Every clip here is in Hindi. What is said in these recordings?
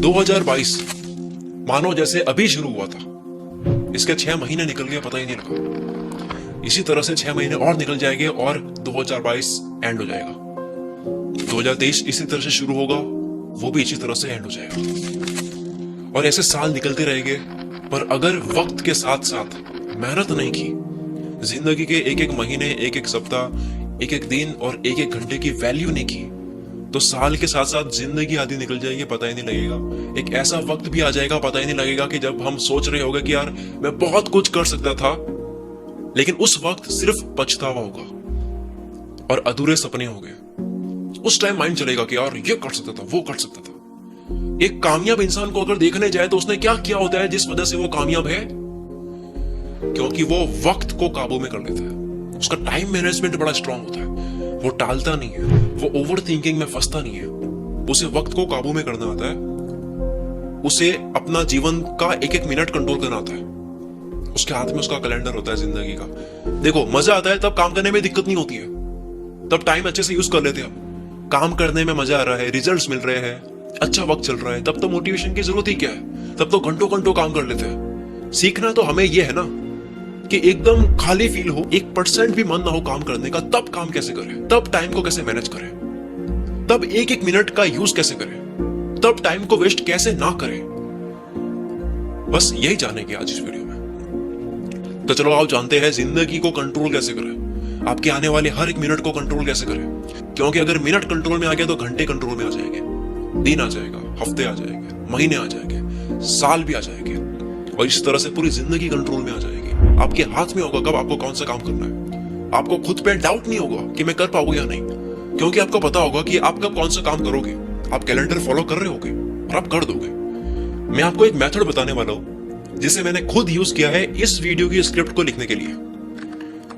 2022 मानो जैसे अभी शुरू हुआ था। इसके 6 महीने निकल गए, पता ही नहीं लगा। इसी तरह से 6 महीने और निकल जाएंगे और 2022 एंड हो जाएगा। 2023 इसी तरह से शुरू होगा, वो भी इसी तरह से एंड हो जाएगा। और ऐसे साल निकलते रहेंगे, पर अगर वक्त के साथ साथ मेहनत नहीं की, जिंदगी के एक एक महीने, एक एक सप्ताह, एक एक दिन और एक एक घंटे की वैल्यू नहीं की, तो साल के साथ साथ जिंदगी आधी निकल जाएगी, पता ही नहीं लगेगा। एक ऐसा वक्त भी आ जाएगा, पता ही नहीं लगेगा, कि जब हम सोच रहे होंगे कि यार मैं बहुत कुछ कर सकता था, लेकिन उस वक्त सिर्फ पछतावा होगा और अधूरे सपने होंगे। उस टाइम माइंड चलेगा कि यार ये कर सकता था, वो कर सकता था। एक कामयाब इंसान को अगर देखने जाए तो उसने क्या किया होता है जिस वजह से वो कामयाब है? क्योंकि वो वक्त को काबू में कर लेता है। उसका टाइम मैनेजमेंट बड़ा स्ट्रांग होता है। वो टालता नहीं है, वो ओवर थिंकिंग में फंसता नहीं है। उसे वक्त को काबू में करना आता है। उसे अपना जीवन का एक एक मिनट कंट्रोल करना आता है। उसके हाथ में उसका कैलेंडर होता है जिंदगी का। देखो, मजा आता है तब काम करने में दिक्कत नहीं होती है, तब टाइम अच्छे से यूज कर लेते हैं। काम करने में मजा आ रहा है, रिजल्ट्स मिल रहे हैं, अच्छा वक्त चल रहा है, तब तो मोटिवेशन की जरूरत ही क्या है? तब तो घंटों घंटों काम कर लेते हैं। सीखना तो हमें यह है ना कि एकदम खाली फील हो, 1% भी मन ना हो काम करने का, तब काम कैसे करें, तब टाइम को कैसे मैनेज करें, तब एक एक मिनट का यूज कैसे करें, तब टाइम को वेस्ट कैसे ना करें। बस यही जानेंगे आज इस वीडियो में। तो चलो आप जानते हैं जिंदगी को कंट्रोल कैसे करें, आपके आने वाले हर एक मिनट को कंट्रोल कैसे करें। क्योंकि अगर मिनट कंट्रोल में आ गया तो घंटे कंट्रोल में आ जाएंगे, दिन आ जाएगा, हफ्ते आ जाएंगे, महीने आ जाएंगे, साल भी आ जाएंगे, और इस तरह से पूरी जिंदगी कंट्रोल में आ जाएगी। आपके हाथ में होगा कब आपको कौन सा काम करना है। आपको खुद पे डाउट नहीं होगा कि मैं कर पाऊंगा या नहीं, क्योंकि आपको पता होगा कि आप कब कौन सा काम करोगे। आप कैलेंडर फॉलो कर रहे होगे और आप कर दोगे। मैं आपको एक मेथड बताने वाला हूं जिसे मैंने खुद यूज किया है इस वीडियो की स्क्रिप्ट को लिखने के लिए।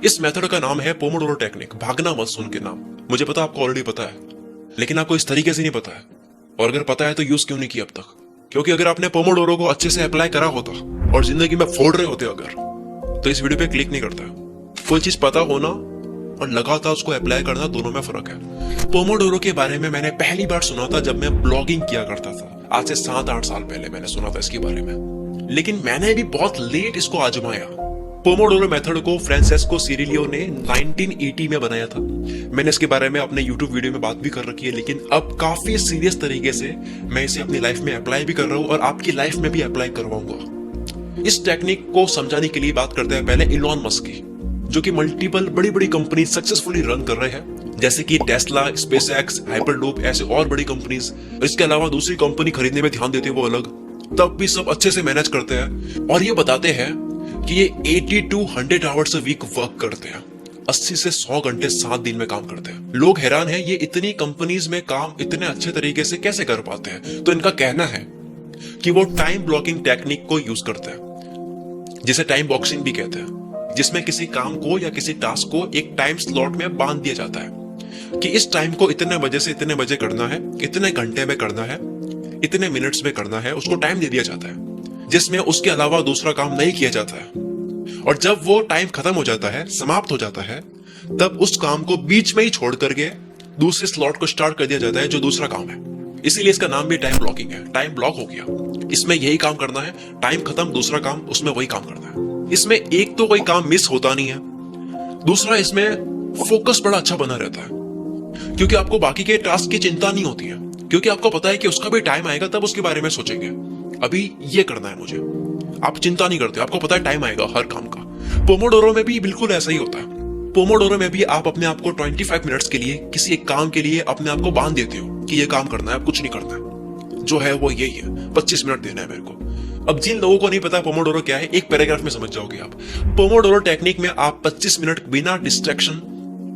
इस मेथड का नाम है पोमोडोरो टेक्निक। भागना मत सुन के नाम, मुझे पता आपको ऑलरेडी पता है, लेकिन आपको इस तरीके से नहीं पता है। और अगर पता है तो यूज क्यों नहीं किया अब तक? क्योंकि अगर आपने पोमोडोरो को अच्छे से अप्लाई करा होता और जिंदगी में फोड़ रहे होते अगर, तो इस वीडियो पे क्लिक नहीं करता। कोई चीज पता होना और लगातार उसको अप्लाई करना, दोनों में फर्क है। पोमोडोरो के बारे में मैंने पहली बार सुना था जब मैं ब्लॉगिंग किया करता था। आज से 7-8 साल पहले मैंने सुना था इसके बारे में, लेकिन मैंने भी बहुत लेट इसको आजमाया। पोमोडोरो मेथड को फ्रांसेस्को सिरिलियो ने 1980 में बनाया था। मैंने इसके बारे में अपने YouTube वीडियो में बात भी कर रखी है, लेकिन अब काफी सीरियस तरीके से मैं इसे अपनी लाइफ में अप्लाई भी कर रहा हूँ और आपकी लाइफ में भी अप्लाई करवाऊंगा। इस टेक्निक को समझाने के लिए बात करते हैं पहले इलॉन मस्क की, जो कि मल्टीपल बड़ी बड़ी कंपनी सक्सेसफुली रन कर रहे हैं, जैसे कि टेस्ला, स्पेसएक्स, हाइपरलूप, ऐसे और बड़ी कंपनीज। इसके अलावा दूसरी कंपनी खरीदने में ध्यान देते हैं वो अलग, तब भी सब अच्छे से मैनेज करते हैं। और ये बताते हैं कि ये 80 to 100 hours a week work करते हैं। 80 से 100 घंटे 7 दिन में काम करते हैं। लोग हैरान हैं ये इतनी कंपनीज में काम इतने अच्छे तरीके से कैसे कर पाते हैं। तो इनका कहना है कि वो टाइम ब्लॉकिंग टेक्निक को यूज करते हैं, जिसे टाइम बॉक्सिंग भी कहते हैं, जिसमें किसी काम को या किसी टास्क को एक टाइम स्लॉट में बांध दिया जाता है कि इस टाइम को इतने बजे से इतने बजे करना है, इतने घंटे में करना है, इतने मिनट्स में करना है। उसको टाइम दे दिया जाता है जिसमें उसके अलावा दूसरा काम नहीं किया जाता है। और जब वो टाइम खत्म हो जाता है, समाप्त हो जाता है, तब उस काम को बीच में ही छोड़ करके दूसरे स्लॉट को स्टार्ट कर दिया जाता है जो दूसरा काम है। इसीलिए इसका नाम भी टाइम ब्लॉकिंग है। टाइम ब्लॉक हो गया, इसमें यही काम करना है, टाइम खत्म, दूसरा काम, उसमें वही काम करना है। इसमें एक तो कोई काम मिस होता नहीं है, दूसरा इसमें फोकस बड़ा अच्छा बना रहता है, क्योंकि आपको बाकी के टास्क की चिंता नहीं होती है, क्योंकि आपको पता है कि उसका भी टाइम आएगा, तब उसके बारे में सोचेंगे। अभी ये करना है मुझे, आप चिंता नहीं करते, आपको पता है टाइम आएगा हर काम का। पोमोडोरो में भी बिल्कुल ऐसा ही होता है। पोमोडोरो में भी आप अपने आप को 25 मिनट्स के लिए किसी एक काम के लिए अपने आप को बांध देते हो कि ये काम करना है, अब कुछ नहीं करना है, जो है वो यही है, 25 मिनट देना है मेरे को। अब जिन लोगों को नहीं पता पोमोडोरो क्या है, एक पैराग्राफ में समझ जाओगे आप। पोमोडोरो टेक्निक में आप 25 मिनट बिना डिस्ट्रैक्शन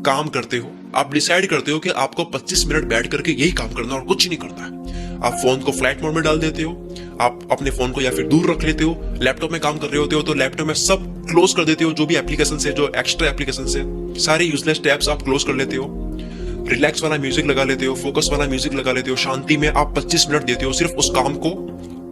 काम करते हो। आप डिसाइड करते हो कि आपको 25 मिनट बैठ करके यही काम करना और कुछ नहीं करना है। आप फोन को फ्लाइट मोड में डाल देते हो, आप अपने फोन को या फिर दूर रख लेते हो। लैपटॉप में काम कर रहे होते हो तो लैपटॉप में सब क्लोज कर देते हो, जो भी एप्लीकेशन है, जो एक्स्ट्रा एप्लीकेशन है, सारे यूजलेस टैब्स आप क्लोज कर लेते हो। रिलैक्स वाला म्यूजिक लगा लेते हो, फोकस वाला म्यूजिक लगा लेते हो। शांति में आप 25 मिनट देते हो सिर्फ उस काम को।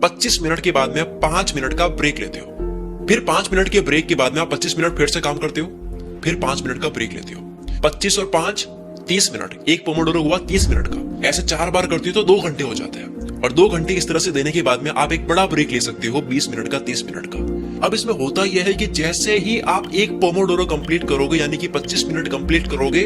25 मिनट के बाद में 5 मिनट का ब्रेक लेते हो। फिर 5 मिनट के ब्रेक के बाद में आप 25 मिनट फिर से काम करते हो, फिर 5 मिनट का ब्रेक लेते हो। 25 और 5 30 मिनट, एक पोमोडोरो हुआ 30 मिनट का। ऐसे 4 बार करते हो तो 2 घंटे हो जाते हैं, और 2 घंटे इस तरह से देने के बाद में आप एक बड़ा ब्रेक ले सकते हो 20 मिनट का, 30 मिनट का। अब इसमें होता यह है कि जैसे ही आप एक पोमोडोरो कंप्लीट करोगे, यानी कि 25 मिनट कंप्लीट करोगे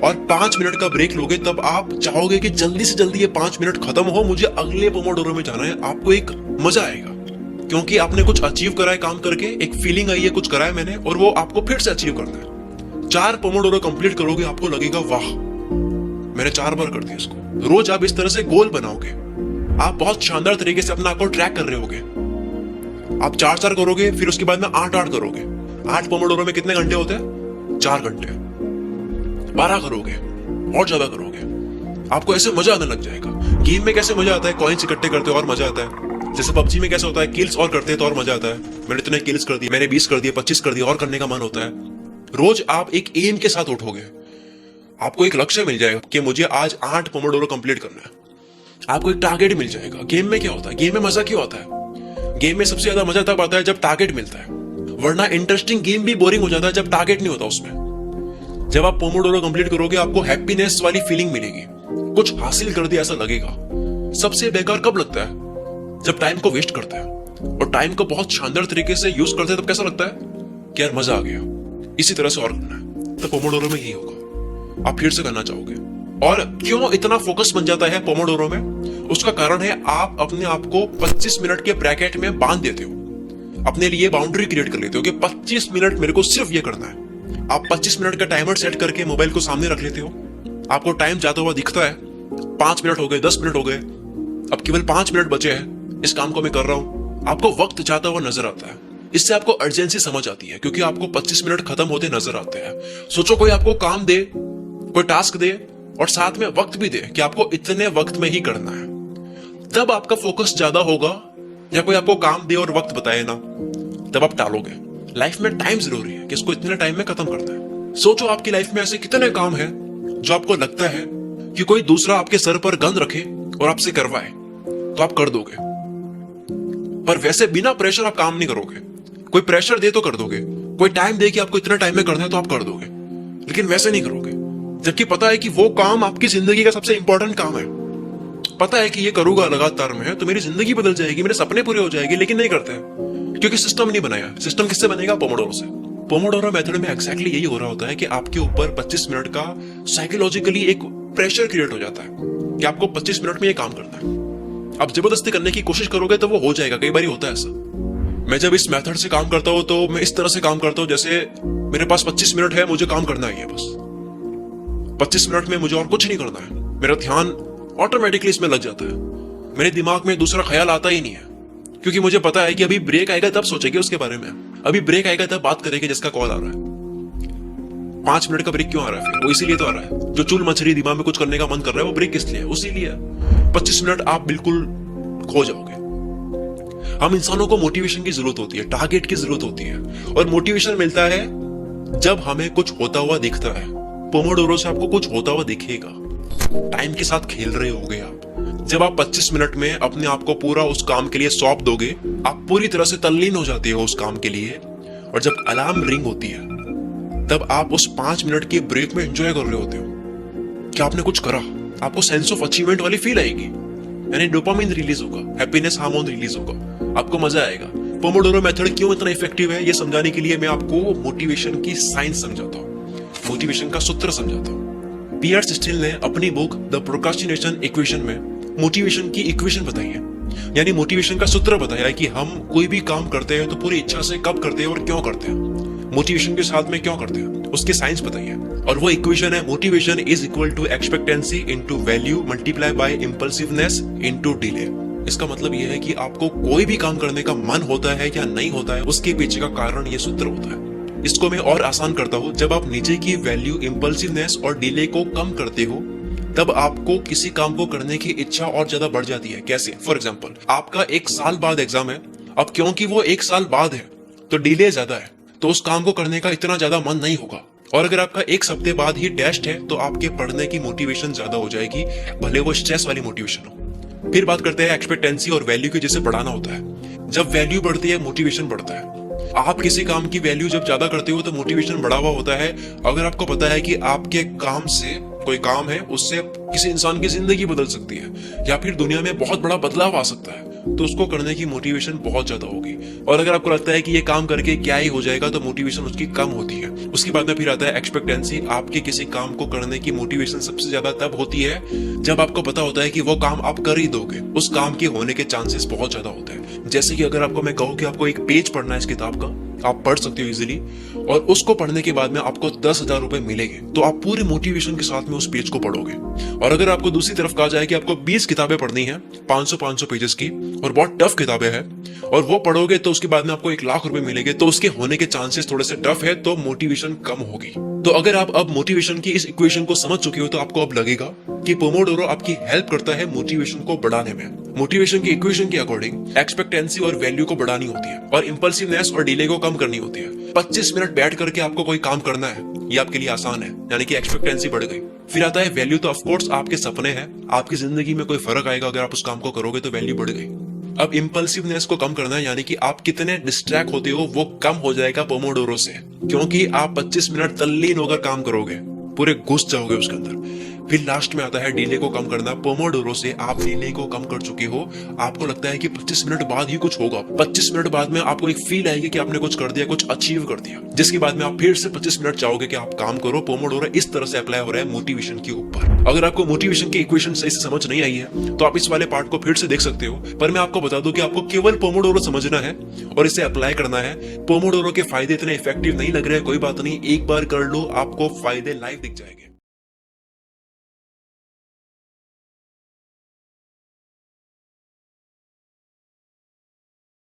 और 5 मिनट का ब्रेक लोगे, तब आप चाहोगे कि जल्दी से जल्दी ये 5 मिनट खत्म हो, मुझे अगले पोमोडोरो में जाना है। आपको एक मजा आएगा क्योंकि आपने कुछ अचीव करा है काम करके, एक फीलिंग आई है कुछ करा है मैंने, और वो आपको फिर से अचीव करना है। 4 पोमोडोरो कंप्लीट करोगे, आपको लगेगा वाह मैंने 4 बार कर दिया इसको। रोज आप इस तरह से गोल बनाओगे, आप बहुत शानदार तरीके से अपना आपको ट्रैक कर रहे होगे। आप 4 करोगे, फिर उसके बाद में 8 करोगे। 8 पोमोडोरो में कितने घंटे होते हैं? 4 घंटे। 12 करोगे और ज्यादा करोगे, आपको ऐसे मजा आने लग जाएगा। गेम में कैसे मजा आता है, कॉइन्स इकट्ठे करते हो और मजा आता है। जैसे पबजी में कैसे होता है, किल्स और करते हैं तो और मजा आता है। मैंने इतने किल्स कर दिए, मैंने 20 कर दिए, 25 कर दिए, और करने का मन होता है। रोज आप एक एम के साथ उठोगे, आपको एक लक्ष्य मिल जाएगा कि मुझे आज 8 पोमोडोरो कंप्लीट करना है। आपको एक टारगेट मिल जाएगा। गेम में क्या होता है, गेम में मजा क्यों आता है? गेम में सबसे ज्यादा मजा तब आता है जब टारगेट मिलता है, वरना इंटरेस्टिंग गेम भी बोरिंग हो जाता है जब टारगेट नहीं होता उसमें। जब आप पोमोडोरो कंप्लीट करोगे, आपको हैप्पीनेस वाली फीलिंग मिलेगी, कुछ हासिल कर दिया ऐसा लगेगा। सबसे बेकार कब लगता है? जब टाइम को वेस्ट करते हैं, और टाइम को बहुत शानदार तरीके से यूज करते हैं, तब कैसा लगता है कि यार मजा आ गया, इसी तरह से और करना है। तो पोमोडोरो में यही होगा, आप फिर से करना चाहोगे। और क्यों इतना फोकस बन जाता है पोमोडोरो में? उसका कारण है आप अपने आप को 25 मिनट के ब्रैकेट में बांध देते हो, अपने लिए बाउंड्री क्रिएट कर लेते हो कि 25 मिनट मेरे को सिर्फ ये करना है। आप 25 मिनट का टाइमर सेट करके मोबाइल को सामने रख लेते हो, आपको टाइम जाता हुआ दिखता है, 5 मिनट हो गए, 10 मिनट हो गए, अब केवल 5 मिनट बचे हैं, इस काम को मैं कर रहा हूं। आपको वक्त जाता हुआ नजर आता है। इससे आपको अर्जेंसी समझ आती है, क्योंकि आपको 25 मिनट खत्म होते नजर आते हैं। सोचो कोई आपको काम दे, कोई टास्क दे, और साथ में वक्त भी दे कि आपको इतने वक्त में ही करना है, तब आपका फोकस ज्यादा होगा। या कोई आपको काम दे और वक्त बताए ना, तब आप टालोगे। लाइफ में टाइम जरूरी है कि इसको इतने टाइम में खत्म करना है। सोचो आपकी लाइफ में ऐसे कितने काम है जो आपको लगता है कि कोई दूसरा आपके सर पर गन रखे और आपसे करवाए तो आप कर दोगे, पर वैसे बिना प्रेशर आप काम नहीं करोगे। कोई प्रेशर दे तो कर दोगे, कोई टाइम दे कि आपको इतना टाइम में करना है तो आप कर दोगे, लेकिन वैसे नहीं करोगे। जबकि पता है कि वो काम आपकी जिंदगी का सबसे इंपॉर्टेंट काम है, पता है कि ये करूंगा लगातार में तो मेरी जिंदगी बदल जाएगी, मेरे सपने पूरे हो जाएंगे, लेकिन नहीं करते क्योंकि सिस्टम नहीं बनाया। सिस्टम किससे बनेगा? पोमोडोरो से। पोमोडोरो मेथड में एक्जैक्टली यही हो रहा होता है कि आपके ऊपर 25 मिनट का साइकोलॉजिकली एक प्रेशर क्रिएट हो जाता है कि आपको 25 मिनट में ये काम करना है। आप जबरदस्ती करने की कोशिश करोगे तो वो हो जाएगा। कई बार होता है ऐसा। मैं जब इस मेथड से काम करता हूं तो मैं इस तरह से काम करता हूं जैसे मेरे पास 25 मिनट है, मुझे काम करना ही है बस। 25 मिनट में मुझे और कुछ नहीं करना है। मेरा ध्यान ऑटोमेटिकली इसमें लग जाता है, मेरे दिमाग में दूसरा ख्याल आता ही नहीं है, क्योंकि मुझे पता है कि अभी ब्रेक आएगा तब सोचेंगे उसके बारे में, अभी ब्रेक आएगा तब बात करेंगे जिसका कॉल आ रहा है। 5 मिनट का ब्रेक क्यों आ रहा है? फिर वो इसीलिए तो आ रहा है, जो चूल मछली दिमाग में कुछ करने का मन कर रहा है वो ब्रेक किस लिए है? उसी लिए 25 मिनट आप बिल्कुल खो जाओगे। हम इंसानों को मोटिवेशन की जरूरत होती है, टारगेट की जरूरत होती है, और मोटिवेशन मिलता है जब हमें कुछ होता हुआ दिखता है। पोमोडोरो से आपको कुछ होता हुआ दिखेगा, टाइम के साथ खेल रहे होगे आप। जब आप 25 मिनट में अपने आप को पूरा उस काम के लिए सौंप दोगे, आप पूरी तरह से तल्लीन हो जाते हो उस काम के लिए, और जब अलार्म रिंग होती है तब आप उस 5 मिनट के ब्रेक में एंजॉय कर रहे होते हो कि आपने कुछ करा। आपको सेंस ऑफ अचीवमेंट वाली फील आएगी, यानी डोपामिन रिलीज होगा, हैप्पीनेस हार्मोन रिलीज होगा, आपको मजा आएगा। पोमोडोरो मेथड क्यों इतना इफेक्टिव है ये समझाने के लिए मैं आपको मोटिवेशन की साइंस समझाता हूँ, मोटिवेशन का सूत्र समझाता हूँ। पीआर स्टील ने अपनी बुक द प्रोक्रास्टिनेशन इक्वेशन में मोटिवेशन की इक्वेशन बताई है, यानी मोटिवेशन का सूत्र बताया है कि हम कोई भी काम करते हैं तो पूरी इच्छा से कब करते हैं और क्यों करते हैं, मोटिवेशन के साथ में क्यों करते हैं, उसकी साइंस बताई है। और वो इक्वेशन है motivation is equal to expectancy into value multiply by impulsiveness into delay. इसका मतलब यह है कि आपको कोई भी काम करने का मन होता है या नहीं होता है, उसके पीछे का कारण ये सूत्र होता है। इसको मैं और आसान करता हूँ, जब आप नीचे की वैल्यू इंपल्सिवनेस और डिले को कम करते हो तब आपको किसी काम को करने की इच्छा और ज्यादा बढ़ जाती है। कैसे? फॉर एग्जाम्पल, आपका 1 साल बाद एग्जाम है, अब क्योंकि वो 1 साल बाद है तो डिले ज्यादा है, तो उस काम को करने का इतना ज्यादा मन नहीं होगा। और अगर आपका 1 हफ्ते बाद ही टेस्ट है तो आपके पढ़ने की मोटिवेशन ज्यादा हो जाएगी, भले वो स्ट्रेस वाली मोटिवेशन हो। फिर बात करते हैं एक्सपेक्टेंसी और वैल्यू की, जिसे बढ़ाना होता है। जब वैल्यू बढ़ती है मोटिवेशन बढ़ता है। आप किसी काम की वैल्यू जब ज्यादा करते हो तो मोटिवेशन बढ़ा हुआ होता है। अगर आपको पता है कि आपके काम से, कोई काम है उससे किसी इंसान की जिंदगी बदल सकती है या फिर दुनिया में बहुत बड़ा बदलाव आ सकता है, तो उसको करने की मोटिवेशन बहुत ज्यादा होगी। और अगर आपको लगता है कि ये काम करके क्या ही हो जाएगा, तो मोटिवेशन उसकी कम होती है। उसके बाद में फिर आता है एक्सपेक्टेंसी। आपके किसी काम को करने की मोटिवेशन सबसे ज्यादा तब होती है जब आपको पता होता है कि वो काम आप कर ही दोगे, उस काम के होने के चांसेस बहुत ज्यादा होते हैं। जैसे कि अगर आपको मैं कहूँ कि आपको एक पेज पढ़ना है इस किताब का, आप पढ़ सकते हो इजीली, और उसको पढ़ने के बाद में आपको 10,000 रुपए मिलेंगे, तो आप पूरे मोटिवेशन के साथ में उस पेज को पढ़ोगे। और अगर आपको दूसरी तरफ कहा जाए कि आपको 20 किताबें पढ़नी है 500 पेजेस की, और बहुत टफ किताबें हैं, और वो पढ़ोगे तो उसके बाद में आपको 1,00,000 रुपए मिलेंगे, तो उसके होने के चांसेस थोड़े से टफ है, तो मोटिवेशन कम होगी। तो अगर आप अब मोटिवेशन की इस इक्वेशन को समझ चुके हो, तो आपको अब लगेगा कि पोमोडोरो आपकी हेल्प करता है मोटिवेशन को बढ़ाने में। मोटिवेशन की इक्वेशन के अकॉर्डिंग एक्सपेक्टेंसी और वैल्यू को बढ़ानी होती है और इंपल्सिवनेस और डिले को कम करनी होती है। 25 मिनट बैठ करके आपको कोई काम करना है, ये आपके लिए आसान है, यानी कि एक्सपेक्टेंसी बढ़ गई। फिर आता है वैल्यू। तो ऑफ कोर्स आपके सपने हैं, आपकी जिंदगी में कोई फर्क आएगा अगर आप उस काम को करोगे, तो वैल्यू बढ़ गई। अब इंपल्सिवनेस को कम करना है, यानी कि आप कितने डिस्ट्रैक्ट होते हो वो कम हो जाएगा पोमोडोरो से, क्योंकि आप 25 मिनट तल्लीन होकर काम करोगे, पूरे घुस जाओगे उसके अंदर। फिर लास्ट में आता है डिले को कम करना। पोमोडोरो से आप डिले को कम कर चुके हो, आपको लगता है कि 25 मिनट बाद ही कुछ होगा, 25 मिनट बाद में आपको एक फील आएगी कि आपने कुछ कर दिया, कुछ अचीव कर दिया, जिसके बाद में आप फिर से 25 मिनट चाहोगे कि आप काम करो। पोमोडोरो इस तरह से अप्लाई हो रहा है मोटिवेशन के ऊपर। अगर आपको मोटिवेशन की इक्वेशन सही से समझ नहीं आई है, तो आप इस वाले पार्ट को फिर से देख सकते हो, पर मैं आपको बता दूं कि आपको केवल पोमोडोरो समझना है और इसे अप्लाई करना है। पोमोडोरो के फायदे इतने इफेक्टिव नहीं लग रहे हैं, कोई बात नहीं, एक बार कर लो, आपको फायदे लाइव दिख जाएंगे।